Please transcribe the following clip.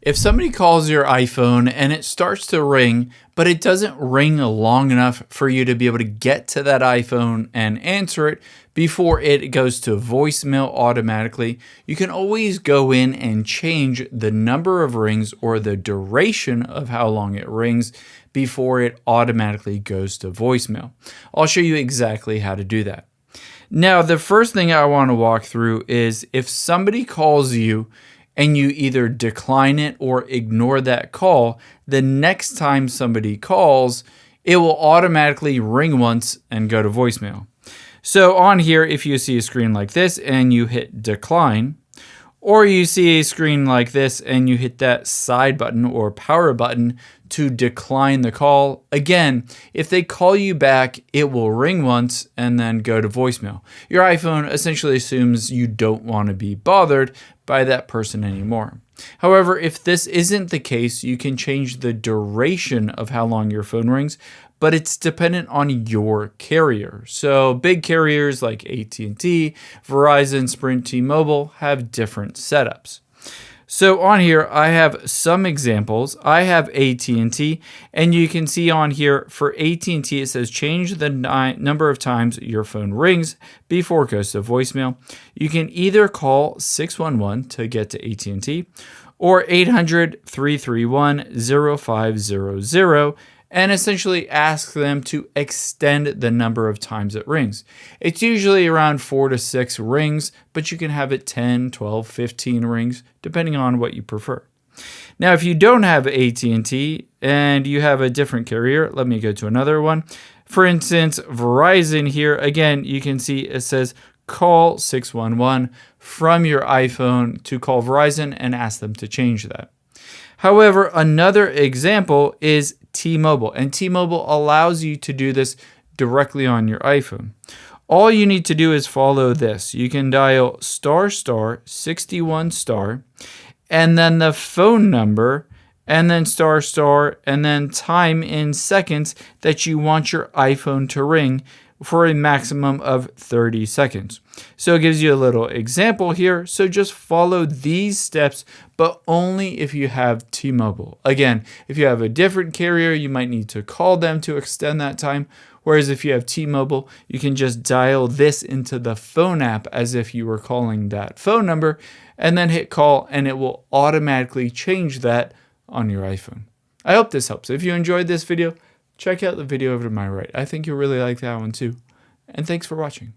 If somebody calls your iPhone and it starts to ring, but it doesn't ring long enough for you to be able to get to that iPhone and answer it before it goes to voicemail automatically, you can always go in and change the number of rings or the duration of how long it rings before it automatically goes to voicemail. I'll show you exactly how to do that. Now, the first thing I want to walk through is if somebody calls you and you either decline it or ignore that call, the next time somebody calls, it will automatically ring once and go to voicemail. So on here, if you see a screen like this and you hit decline, or you see a screen like this and you hit that side button or power button to decline the call, again, if they call you back, it will ring once and then go to voicemail. Your iPhone essentially assumes you don't want to be bothered by that person anymore. However, if this isn't the case, you can change the duration of how long your phone rings, but it's dependent on your carrier. So big carriers like AT&T, Verizon, Sprint, T-Mobile have different setups. So on here, I have some examples. I have AT&T, and you can see on here for AT&T, it says change the number of times your phone rings before it goes to voicemail. You can either call 611 to get to AT&T or 800-331-0500 and essentially ask them to extend the number of times it rings. It's usually around 4 to 6 rings, but you can have it 10, 12, 15 rings, depending on what you prefer. Now, if you don't have AT&T and you have a different carrier, let me go to another one. For instance, Verizon here, again, you can see it says call 611 from your iPhone to call Verizon and ask them to change that. However, another example is T-Mobile, and T-Mobile allows you to do this directly on your iPhone. All you need to do is follow this. You can dial **61**, and then the phone number, and then ***, and then time in seconds that you want your iPhone to ring for a maximum of 30 seconds. So it gives you a little example here. So just follow these steps, but only if you have T-Mobile. Again, if you have a different carrier, you might need to call them to extend that time. Whereas if you have T-Mobile, you can just dial this into the phone app as if you were calling that phone number and then hit call, and it will automatically change that on your iPhone. I hope this helps. If you enjoyed this video, check out the video over to my right. I think you'll really like that one too. And thanks for watching.